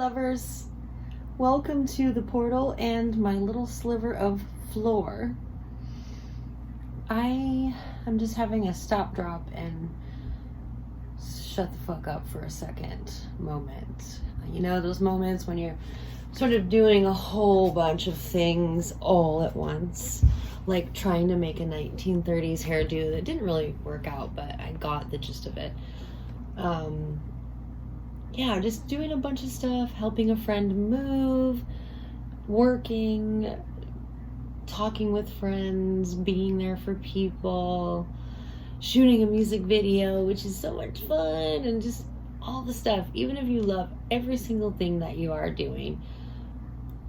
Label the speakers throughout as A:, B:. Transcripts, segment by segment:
A: lovers. Welcome to the portal and my little sliver of floor. I am just having a stop, drop, and shut the fuck up for a second moment. You know, those moments when you're sort of doing a whole bunch of things all at once, like trying to make a 1930s hairdo that didn't really work out, but I got the gist of it. Yeah, just doing a bunch of stuff, helping a friend move, working, talking with friends, being there for people, shooting a music video, which is so much fun, and just all the stuff. Even if you love every single thing that you are doing,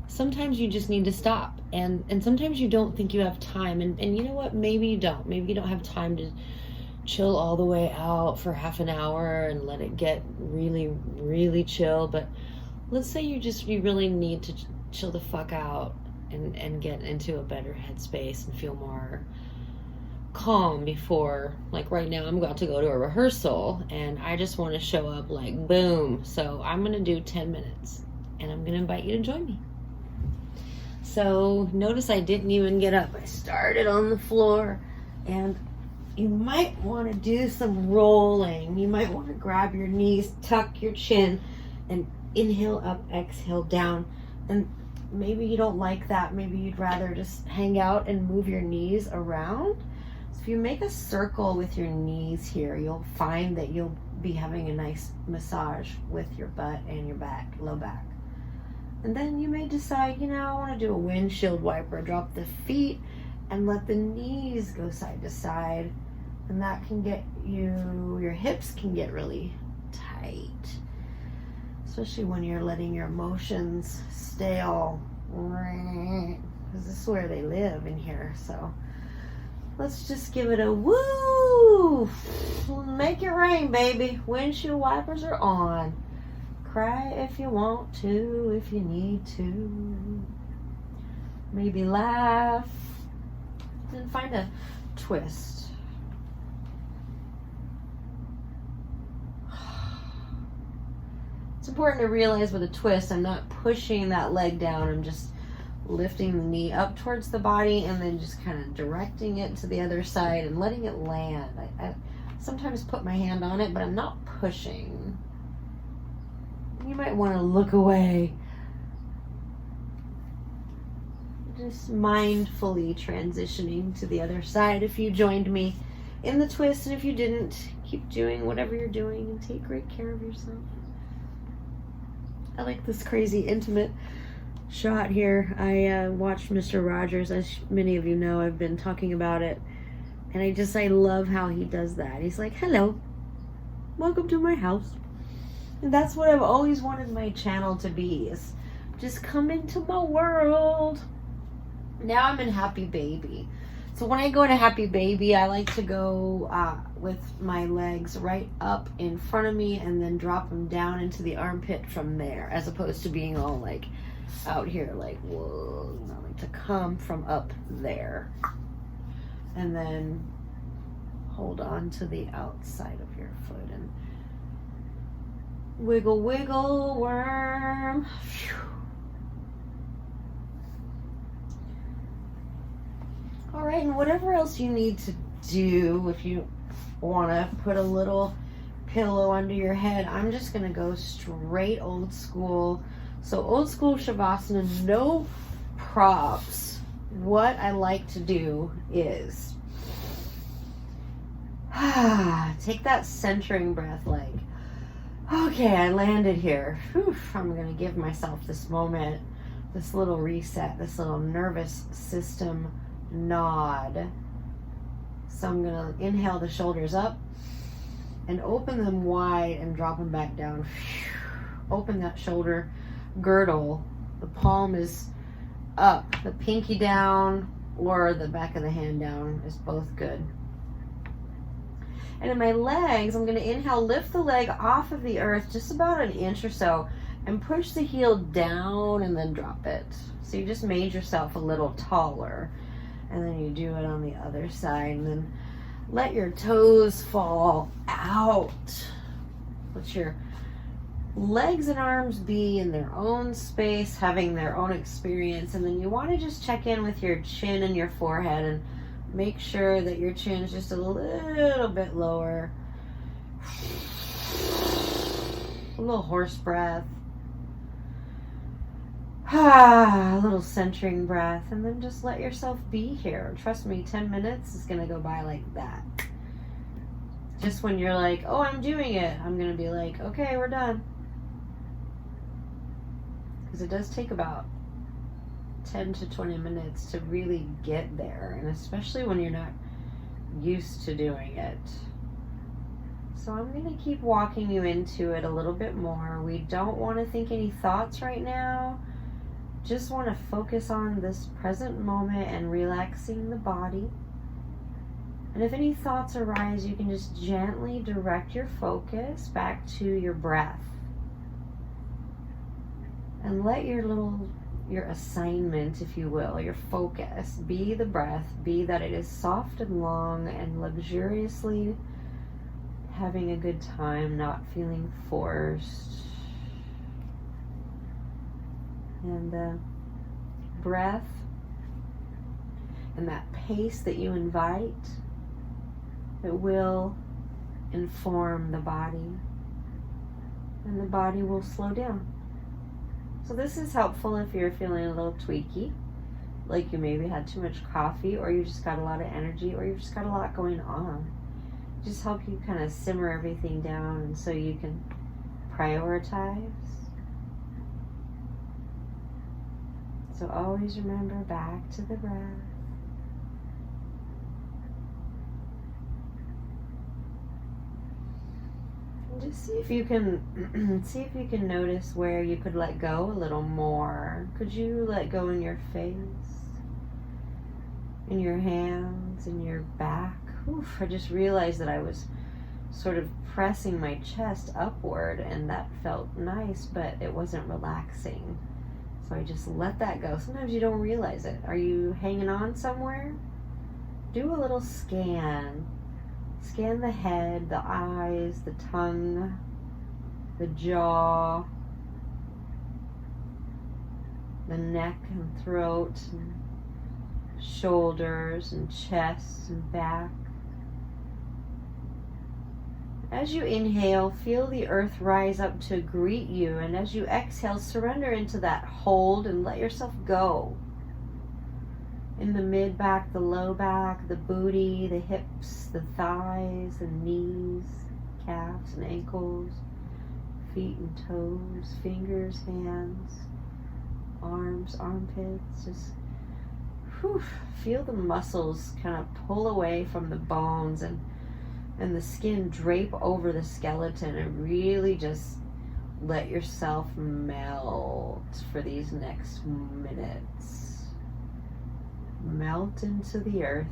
A: sometimes you just need to stop, and sometimes you don't think you have time, and you know what, maybe you don't have time to chill all the way out for half an hour and let it get really, really chill. But let's say you really need to chill the fuck out and get into a better headspace and feel more calm before, like right now I'm about to go to a rehearsal and I just want to show up like boom. So I'm going to do 10 minutes and I'm going to invite you to join me. So notice I didn't even get up. I started on the floor, and you might want to do some rolling. You might want to grab your knees, tuck your chin, and inhale up, exhale down. And maybe you don't like that. Maybe you'd rather just hang out and move your knees around. So if you make a circle with your knees here, you'll find that you'll be having a nice massage with your butt and your back, low back. And then you may decide, I want to do a windshield wiper. Drop the feet and let the knees go side to side. And that can get your hips can get really tight. Especially when you're letting your emotions stay all, because this is where they live in here. So let's just give it a woo. Make it rain, baby. Windshield wipers are on. Cry if you want to, if you need to. Maybe laugh. And find a twist. It's important to realize with a twist, I'm not pushing that leg down. I'm just lifting the knee up towards the body and then just kind of directing it to the other side and letting it land. I sometimes put my hand on it, but I'm not pushing. You might want to look away. Just mindfully transitioning to the other side if you joined me in the twist, and if you didn't, keep doing whatever you're doing and take great care of yourself. I like this crazy intimate shot here. I watched Mr. Rogers, as many of you know. I've been talking about it, and I love how he does that. He's like, hello, welcome to my house. And that's what I've always wanted my channel to be, is just come into my world. Now I'm in Happy Baby. So when I go to Happy Baby, I like to go with my legs right up in front of me and then drop them down into the armpit from there, as opposed to being all like out here like, whoa. I like to come from up there and then hold on to the outside of your foot and wiggle, wiggle, worm. Phew. All right, and whatever else you need to do, if you want to put a little pillow under your head, I'm just going to go straight old school. So old school Savasana, no props. What I like to do is take that centering breath like, okay, I landed here. Whew, I'm going to give myself this moment, this little reset, this little nervous system nod. So I'm going to inhale the shoulders up and open them wide and drop them back down. Open that shoulder girdle. The palm is up, the pinky down, or the back of the hand down is both good. And in my legs, I'm going to inhale, lift the leg off of the earth just about an inch or so and push the heel down and then drop it. So you just made yourself a little taller. And then you do it on the other side, and then let your toes fall out. Put your legs and arms be in their own space, having their own experience, and then you want to just check in with your chin and your forehead and make sure that your chin is just a little bit lower. A little horse breath. A little centering breath, and then just let yourself be here. Trust me, 10 minutes is going to go by like that. Just when you're like, oh, I'm doing it, I'm going to be like, okay, we're done. Because it does take about 10 to 20 minutes to really get there, and especially when you're not used to doing it. So I'm going to keep walking you into it a little bit more. We don't want to think any thoughts right now. Just want to focus on this present moment and relaxing the body. And if any thoughts arise, you can just gently direct your focus back to your breath. And let your assignment, if you will, your focus, be the breath, be that it is soft and long and luxuriously having a good time, not feeling forced. And the breath and that pace that you invite, it will inform the body, and the body will slow down. So this is helpful if you're feeling a little tweaky, like you maybe had too much coffee, or you just got a lot of energy, or you've just got a lot going on. Just help you kind of simmer everything down, and so you can prioritize. So always remember back to the breath. And just see if you can notice where you could let go a little more. Could you let go in your face, in your hands, in your back? Oof, I just realized that I was sort of pressing my chest upward, and that felt nice, but it wasn't relaxing. So I just let that go. Sometimes you don't realize it. Are you hanging on somewhere? Do a little scan. Scan the head, the eyes, the tongue, the jaw, the neck and throat, and shoulders and chest and back. As you inhale, feel the earth rise up to greet you, and as you exhale, surrender into that hold and let yourself go. In the mid back, the low back, the booty, the hips, the thighs, the knees, calves and ankles, feet and toes, fingers, hands, arms, armpits. Just feel the muscles kind of pull away from the bones, and the skin drape over the skeleton, and really just let yourself melt for these next minutes. Melt into the earth.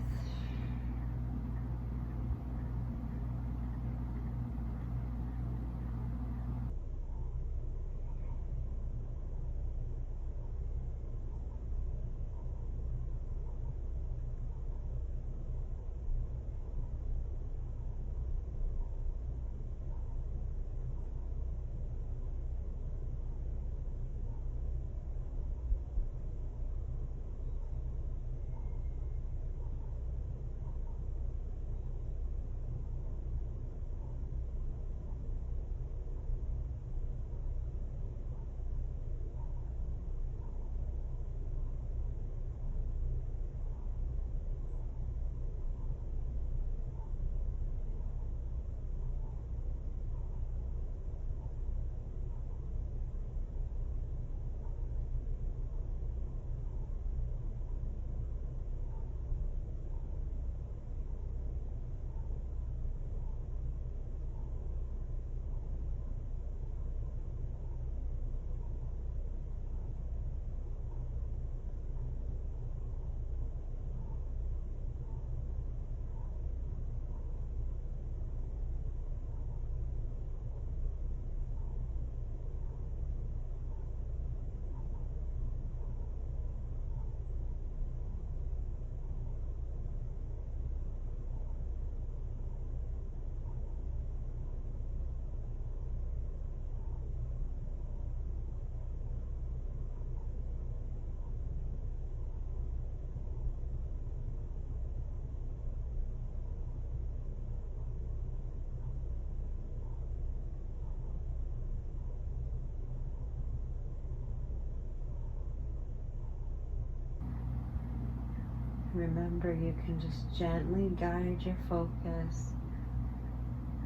A: Remember, you can just gently guide your focus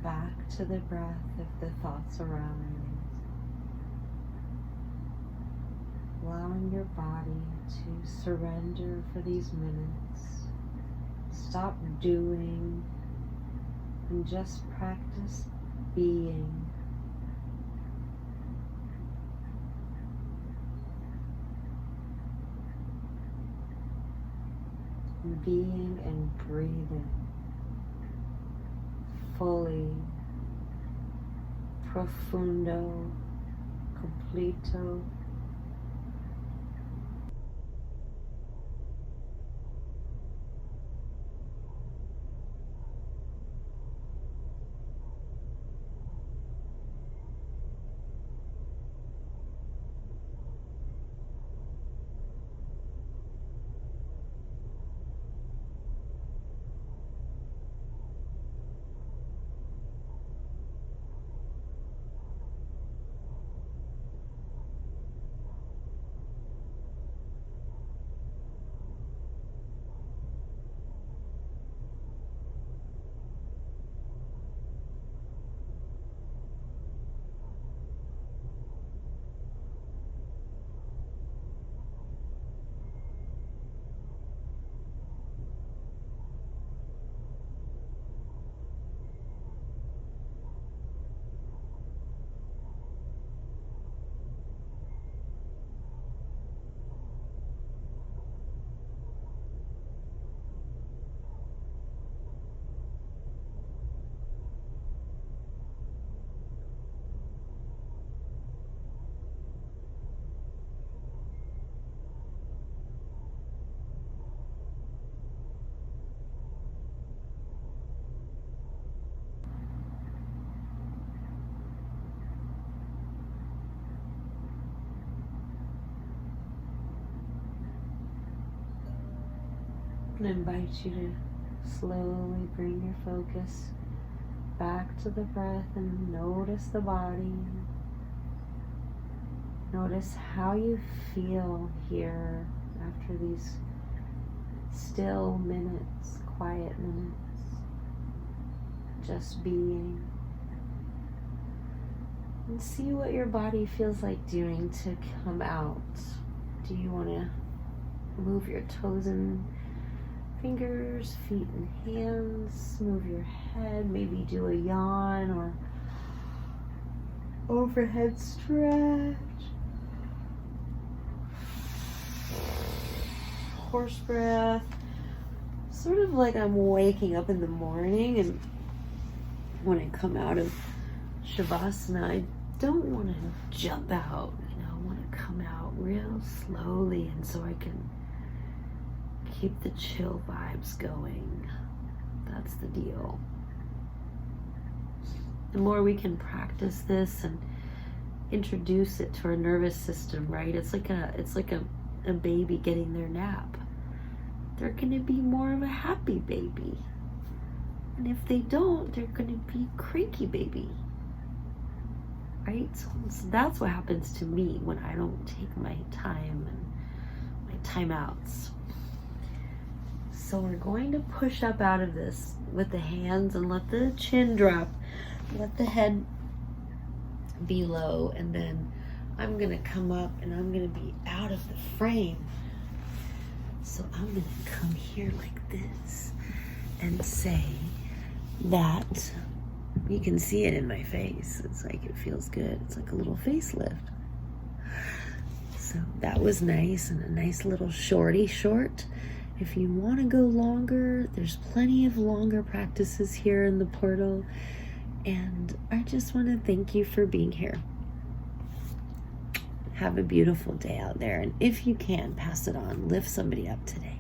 A: back to the breath if the thoughts arise. Allowing your body to surrender for these minutes. Stop doing and just practice being. Being and breathing fully, profundo, completo. I invite you to slowly bring your focus back to the breath and notice the body. Notice how you feel here after these still minutes, quiet minutes, just being. And see what your body feels like doing to come out. Do you want to move your toes and fingers, feet and hands, move your head, maybe do a yawn or overhead stretch, horse breath, sort of like I'm waking up in the morning, and when I come out of Savasana, I don't want to jump out, I want to come out real slowly, and so I can keep the chill vibes going. That's the deal. The more we can practice this and introduce it to our nervous system, right? It's like a baby getting their nap. They're gonna be more of a happy baby. And if they don't, they're gonna be cranky baby. Right? So that's what happens to me when I don't take my time and my timeouts. So we're going to push up out of this with the hands and let the chin drop. Let the head be low, and then I'm going to come up and I'm going to be out of the frame. So I'm going to come here like this and say that you can see it in my face. It's like it feels good. It's like a little facelift. So that was nice, and a nice little short. If you want to go longer, there's plenty of longer practices here in the portal. And I just want to thank you for being here. Have a beautiful day out there. And if you can, pass it on. Lift somebody up today.